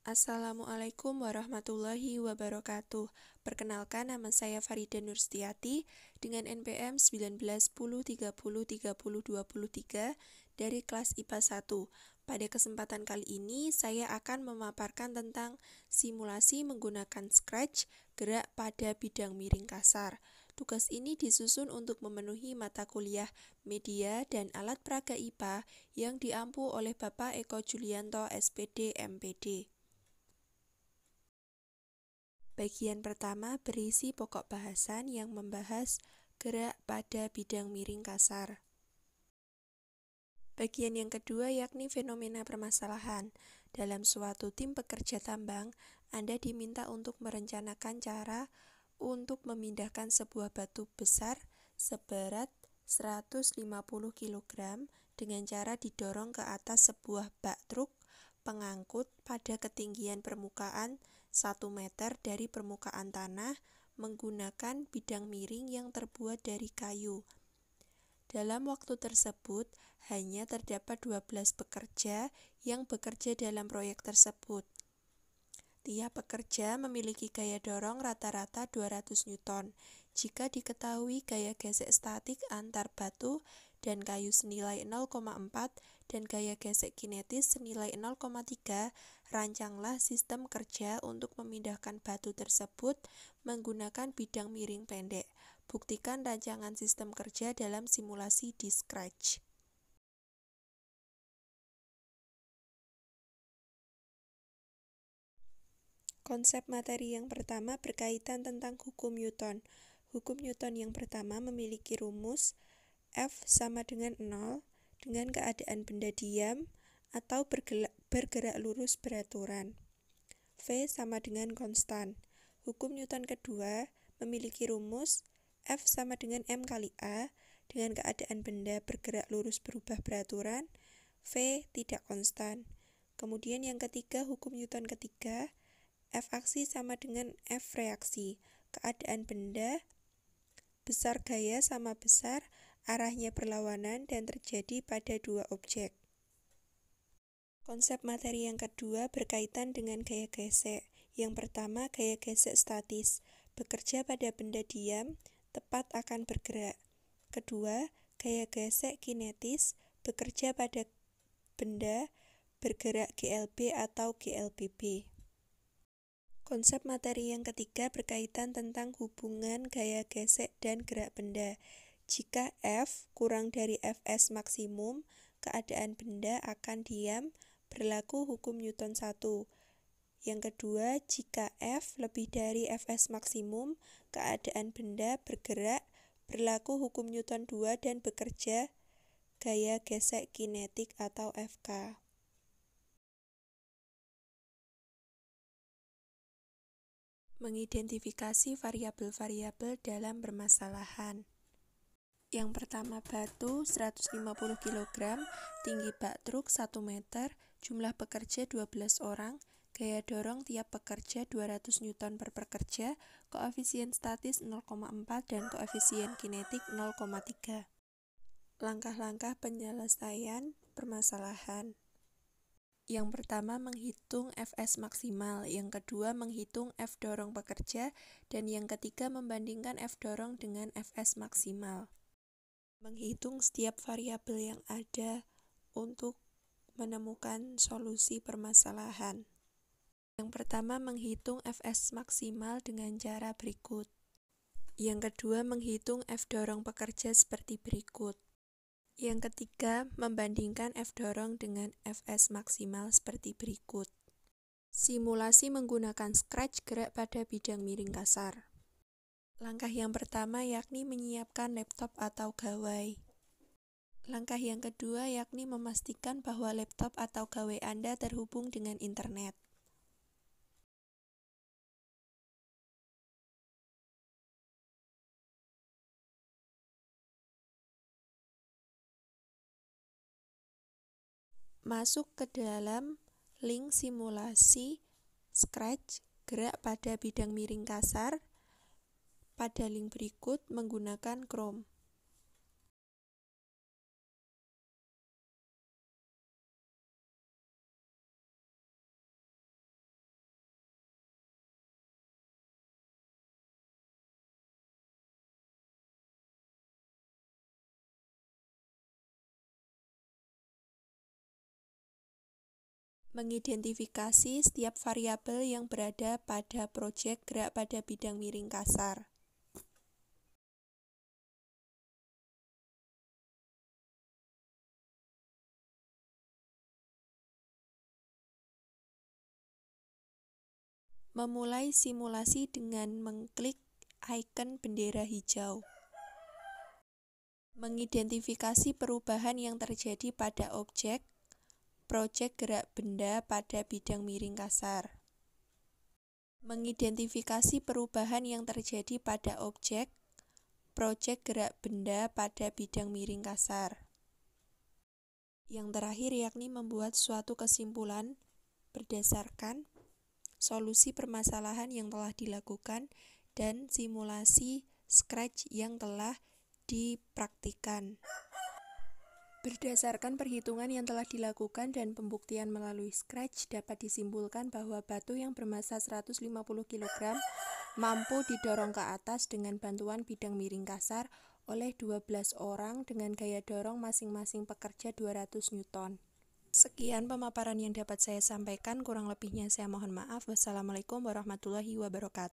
Assalamualaikum warahmatullahi wabarakatuh. Perkenalkan, nama saya Farida Nurstiati dengan NPM 1910303023 dari kelas IPA 1. Pada kesempatan kali ini, saya akan memaparkan tentang simulasi menggunakan Scratch gerak pada bidang miring kasar. Tugas ini disusun untuk memenuhi mata kuliah media dan alat peraga IPA yang diampu oleh Bapak Eko Julianto, SPD, MPD. Bagian pertama berisi pokok bahasan yang membahas gerak pada bidang miring kasar. Bagian yang kedua yakni fenomena permasalahan. Dalam suatu tim pekerja tambang, Anda diminta untuk merencanakan cara untuk memindahkan sebuah batu besar seberat 150 kg dengan cara didorong ke atas sebuah bak truk pengangkut pada ketinggian permukaan 1 meter dari permukaan tanah menggunakan bidang miring yang terbuat dari kayu. Dalam waktu tersebut, hanya terdapat 12 pekerja yang bekerja dalam proyek tersebut. Tiap pekerja memiliki gaya dorong rata-rata 200 Newton. Jika diketahui gaya gesek statik antar batu dan kayu senilai 0,4 dan gaya gesek kinetis senilai 0,3, rancanglah sistem kerja untuk memindahkan batu tersebut menggunakan bidang miring pendek. Buktikan rancangan sistem kerja dalam simulasi di Scratch. Konsep materi yang pertama berkaitan tentang hukum Newton. Hukum Newton yang pertama memiliki rumus F sama dengan 0 dengan keadaan benda diam atau bergerak lurus beraturan. V sama dengan konstan. Hukum Newton kedua memiliki rumus F sama dengan M kali A dengan keadaan benda bergerak lurus berubah beraturan, V tidak konstan. Kemudian yang ketiga, hukum Newton ketiga, F aksi sama dengan F reaksi. Keadaan benda besar gaya sama besar, arahnya berlawanan dan terjadi pada dua objek. Konsep materi yang kedua berkaitan dengan gaya gesek. Yang pertama, gaya gesek statis, bekerja pada benda diam, tepat akan bergerak. Kedua, gaya gesek kinetis, bekerja pada benda bergerak GLB atau GLBB. Konsep materi yang ketiga berkaitan tentang hubungan gaya gesek dan gerak benda. Jika F kurang dari Fs maksimum, keadaan benda akan diam, berlaku hukum Newton 1. Yang kedua, jika F lebih dari Fs maksimum, keadaan benda bergerak, berlaku hukum Newton 2 dan bekerja gaya gesek kinetik atau FK. Mengidentifikasi variabel-variabel dalam permasalahan. Yang pertama, batu 150 kg, tinggi bak truk 1 meter, jumlah pekerja 12 orang, gaya dorong tiap pekerja 200 Newton per pekerja, koefisien statis 0,4 dan koefisien kinetik 0,3. Langkah-langkah penyelesaian permasalahan. Yang pertama, menghitung Fs maksimal, yang kedua menghitung F dorong pekerja, dan yang ketiga membandingkan F dorong dengan Fs maksimal. Menghitung setiap variabel yang ada untuk menemukan solusi permasalahan. Yang pertama, menghitung Fs maksimal dengan cara berikut. Yang kedua, menghitung F dorong pekerja seperti berikut. Yang ketiga, membandingkan F dorong dengan Fs maksimal seperti berikut. Simulasi menggunakan Scratch gerak pada bidang miring kasar. Langkah yang pertama yakni menyiapkan laptop atau gawai. Langkah yang kedua yakni memastikan bahwa laptop atau gawai Anda terhubung dengan internet. Masuk ke dalam link simulasi Scratch gerak pada bidang miring kasar pada link berikut menggunakan Chrome. Mengidentifikasi setiap variabel yang berada pada proyek gerak pada bidang miring kasar. Memulai simulasi dengan mengklik icon bendera hijau. Mengidentifikasi perubahan yang terjadi pada objek proyek gerak benda pada bidang miring kasar. Mengidentifikasi perubahan yang terjadi pada objek proyek gerak benda pada bidang miring kasar. Yang terakhir yakni membuat suatu kesimpulan berdasarkan solusi permasalahan yang telah dilakukan dan simulasi Scratch yang telah dipraktikkan. Berdasarkan perhitungan yang telah dilakukan dan pembuktian melalui Scratch, dapat disimpulkan bahwa batu yang bermassa 150 kg mampu didorong ke atas dengan bantuan bidang miring kasar oleh 12 orang dengan gaya dorong masing-masing pekerja 200 Newton. Sekian pemaparan yang dapat saya sampaikan, kurang lebihnya saya mohon maaf. Wassalamualaikum warahmatullahi wabarakatuh.